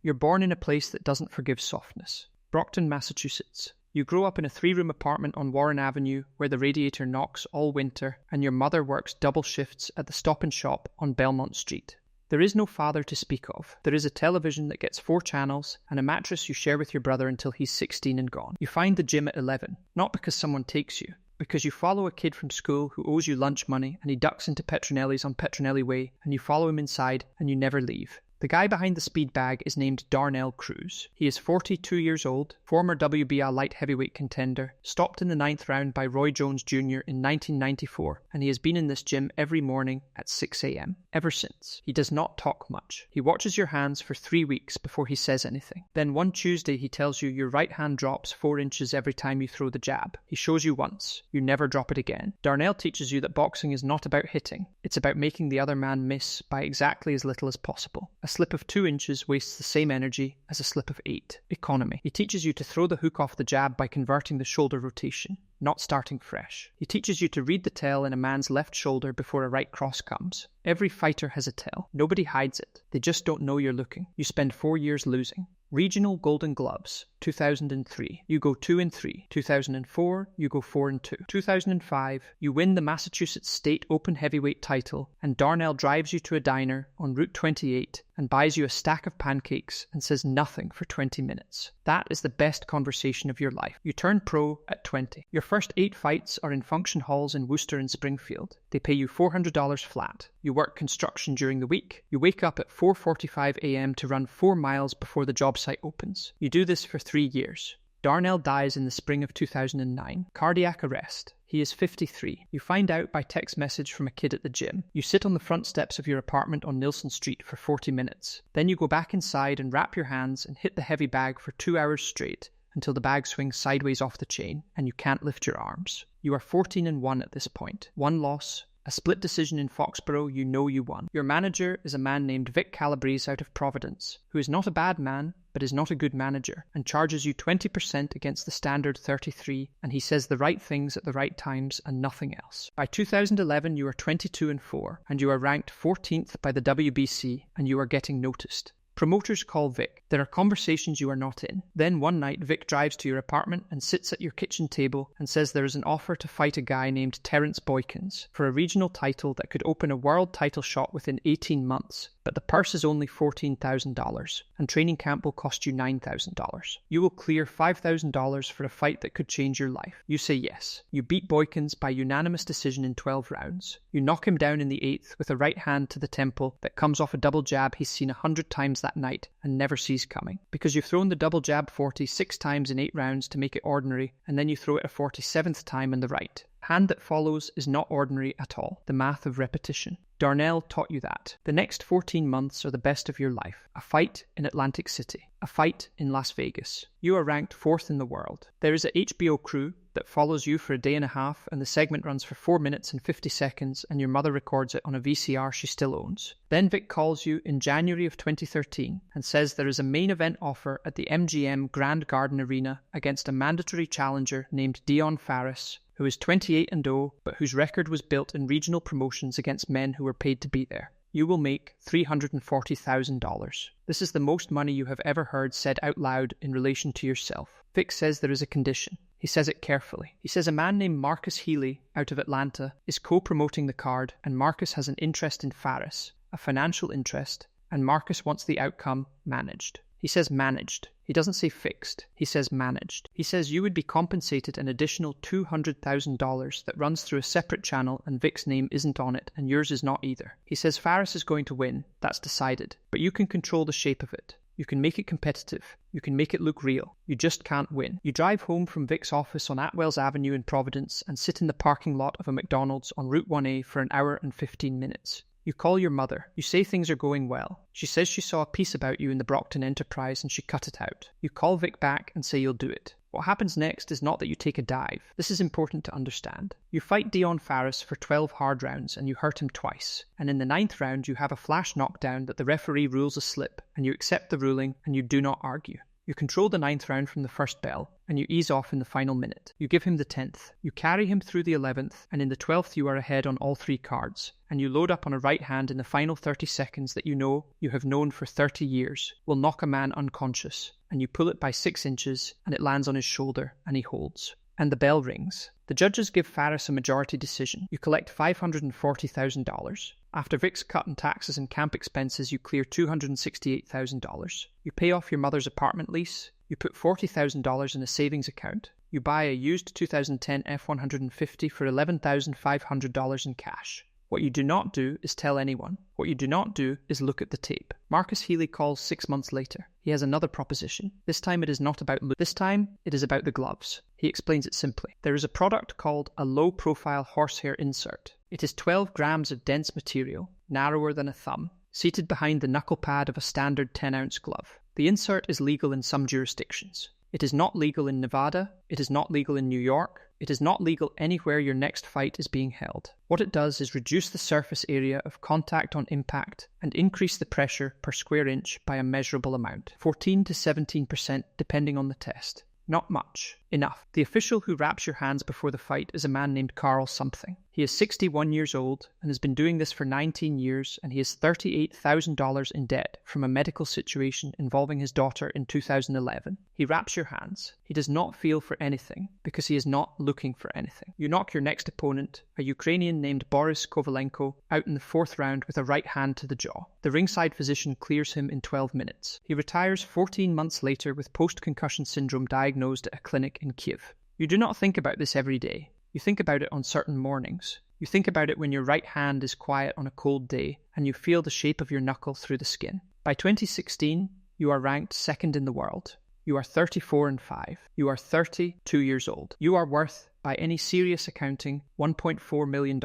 You're born in a place that doesn't forgive softness. Brockton, Massachusetts. You grow up in a 3-room apartment on Warren Avenue where the radiator knocks all winter and your mother works double shifts at the Stop and Shop on Belmont Street. There is no father to speak of. There is a television that gets 4 channels and a mattress you share with your brother until he's 16 and gone. You find the gym at 11, not because someone takes you, because you follow a kid from school who owes you lunch money and he ducks into Petronelli's on Petronelli Way and you follow him inside and you never leave. The guy behind the speed bag is named Darnell Cruz. He is 42 years old, former WBA light heavyweight contender, stopped in the 9th round by Roy Jones Jr. in 1994, and he has been in this gym every morning at 6 a.m. ever since. He does not talk much. He watches your hands for 3 weeks before he says anything. Then one Tuesday he tells you your right hand drops 4 inches every time you throw the jab. He shows you once. You never drop it again. Darnell teaches you that boxing is not about hitting. It's about making the other man miss by exactly as little as possible. A slip of 2 inches wastes the same energy as a slip of 8. Economy. He teaches you to throw the hook off the jab by converting the shoulder rotation, not starting fresh. He teaches you to read the tell in a man's left shoulder before a right cross comes. Every fighter has a tell. Nobody hides it. They just don't know you're looking. You spend 4 years losing. Regional Golden Gloves, 2003. You go 2-3. 2004, you go 4-2. 2005, you win the Massachusetts State Open Heavyweight title, and Darnell drives you to a diner on Route 28 and buys you a stack of pancakes and says nothing for 20 minutes. That is the best conversation of your life. You turn pro at 20. Your first 8 fights are in function halls in Worcester and Springfield. They pay you $400 flat. You work construction during the week. You wake up at 4:45 a.m. to run 4 miles before the job site opens. You do this for 3 years. Darnell dies in the spring of 2009. Cardiac arrest. He is 53. You find out by text message from a kid at the gym. You sit on the front steps of your apartment on Nilsson Street for 40 minutes. Then you go back inside and wrap your hands and hit the heavy bag for 2 hours straight until the bag swings sideways off the chain and you can't lift your arms. You are 14-1 at this point. 1 loss. A split decision in Foxborough, you know you won. Your manager is a man named Vic Calabrese out of Providence, who is not a bad man, but is not a good manager, and charges you 20% against the standard 33, and he says the right things at the right times and nothing else. By 2011, you are 22-4, and you are ranked 14th by the WBC, and you are getting noticed. Promoters call Vic. There are conversations you are not in. Then one night, Vic drives to your apartment and sits at your kitchen table and says there is an offer to fight a guy named Terrence Boykins for a regional title that could open a world title shot within 18 months. But the purse is only $14,000, and training camp will cost you $9,000. You will clear $5,000 for a fight that could change your life. You say yes. You beat Boykins by unanimous decision in 12 rounds. You knock him down in the 8th with a right hand to the temple that comes off a double jab he's seen 100 times that night and never sees coming. Because you've thrown the double jab 46 times in 8 rounds to make it ordinary, and then you throw it a 47th time in the right. Hand that follows is not ordinary at all. The math of repetition. Darnell taught you that. The next 14 months are the best of your life. A fight in Atlantic City. A fight in Las Vegas. You are ranked 4th in the world. There is a HBO crew that follows you for a day and a half, and the segment runs for 4 minutes and 50 seconds, and your mother records it on a VCR she still owns. Then Vic calls you in January of 2013 and says there is a main event offer at the MGM Grand Garden Arena against a mandatory challenger named Dion Farris, who is 28-0, but whose record was built in regional promotions against men who were paid to be there. You will make $340,000. This is the most money you have ever heard said out loud in relation to yourself. Vic says there is a condition. He says it carefully. He says a man named Marcus Healy out of Atlanta is co-promoting the card, and Marcus has an interest in Farris, a financial interest, and Marcus wants the outcome managed. He says managed. He doesn't say fixed. He says managed. He says you would be compensated an additional $200,000 that runs through a separate channel and Vic's name isn't on it and yours is not either. He says Farris is going to win. That's decided. But you can control the shape of it. You can make it competitive. You can make it look real. You just can't win. You drive home from Vic's office on Atwells Avenue in Providence and sit in the parking lot of a McDonald's on Route 1A for an hour and 15 minutes. You call your mother. You say things are going well. She says she saw a piece about you in the Brockton Enterprise and she cut it out. You call Vic back and say you'll do it. What happens next is not that you take a dive. This is important to understand. You fight Dion Farris for 12 hard rounds and you hurt him twice. And in the 9th round you have a flash knockdown that the referee rules a slip and you accept the ruling and you do not argue. You control the 9th round from the first bell, and you ease off in the final minute. You give him the 10th. You carry him through the 11th, and in the 12th you are ahead on all 3 cards, and you load up on a right hand in the final 30 seconds that you have known for 30 years, will knock a man unconscious, and you pull it by 6 inches, and it lands on his shoulder, and he holds. And the bell rings. The judges give Faris a majority decision. You collect $540,000. After Vic's cut and taxes and camp expenses, you clear $268,000. You pay off your mother's apartment lease. You put $40,000 in a savings account. You buy a used 2010 F-150 for $11,500 in cash. What you do not do is tell anyone. What you do not do is look at the tape. Marcus Healy calls 6 months later. He has another proposition. This time it is not about This time it is about the gloves. He explains it simply. There is a product called a low-profile horsehair insert. It is 12 grams of dense material, narrower than a thumb, seated behind the knuckle pad of a standard 10-ounce glove. The insert is legal in some jurisdictions. It is not legal in Nevada. It is not legal in New York. It is not legal anywhere your next fight is being held. What it does is reduce the surface area of contact on impact and increase the pressure per square inch by a measurable amount, 14 to 17% depending on the test. Not much. Enough. The official who wraps your hands before the fight is a man named Carl something. He is 61 years old and has been doing this for 19 years, and he has $38,000 in debt from a medical situation involving his daughter in 2011. He wraps your hands. He does not feel for anything because he is not looking for anything. You knock your next opponent, a Ukrainian named Boris Kovalenko, out in the 4th round with a right hand to the jaw. The ringside physician clears him in 12 minutes. He retires 14 months later with post-concussion syndrome diagnosed at a clinic in Kiev. You do not think about this every day. You think about it on certain mornings. You think about it when your right hand is quiet on a cold day and you feel the shape of your knuckle through the skin. By 2016, you are ranked 2nd in the world. You are 34-5. You are 32 years old. You are worth, by any serious accounting, $1.4 million.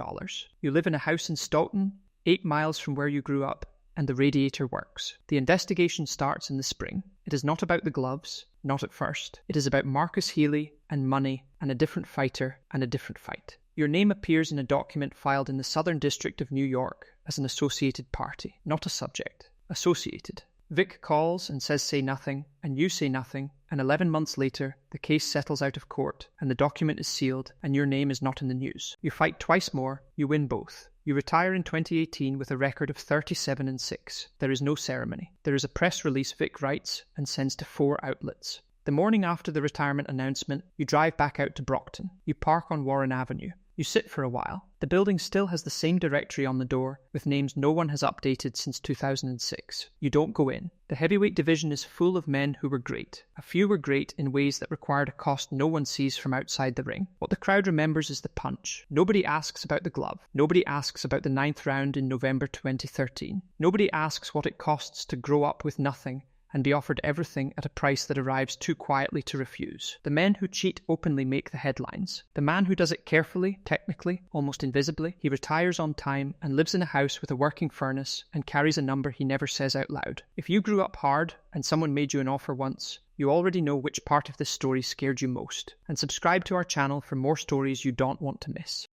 You live in a house in Stoughton, 8 miles from where you grew up, and the radiator works. The investigation starts in the spring. It is not about the gloves, not at first. It is about Marcus Healy and money and a different fighter and a different fight. Your name appears in a document filed in the Southern District of New York as an associated party, not a subject. Associated. Vic calls and says say nothing, and you say nothing, and 11 months later, the case settles out of court, and the document is sealed, and your name is not in the news. You fight twice more, you win both. You retire in 2018 with a record of 37-6. There is no ceremony. There is a press release Vic writes and sends to 4 outlets. The morning after the retirement announcement, you drive back out to Brockton. You park on Warren Avenue. You sit for a while. The building still has the same directory on the door, with names no one has updated since 2006. You don't go in. The heavyweight division is full of men who were great. A few were great in ways that required a cost no one sees from outside the ring. What the crowd remembers is the punch. Nobody asks about the glove. Nobody asks about the 9th round in November 2013. Nobody asks what it costs to grow up with nothing and be offered everything at a price that arrives too quietly to refuse. The men who cheat openly make the headlines. The man who does it carefully, technically, almost invisibly, he retires on time and lives in a house with a working furnace and carries a number he never says out loud. If you grew up hard and someone made you an offer once, you already know which part of this story scared you most. And subscribe to our channel for more stories you don't want to miss.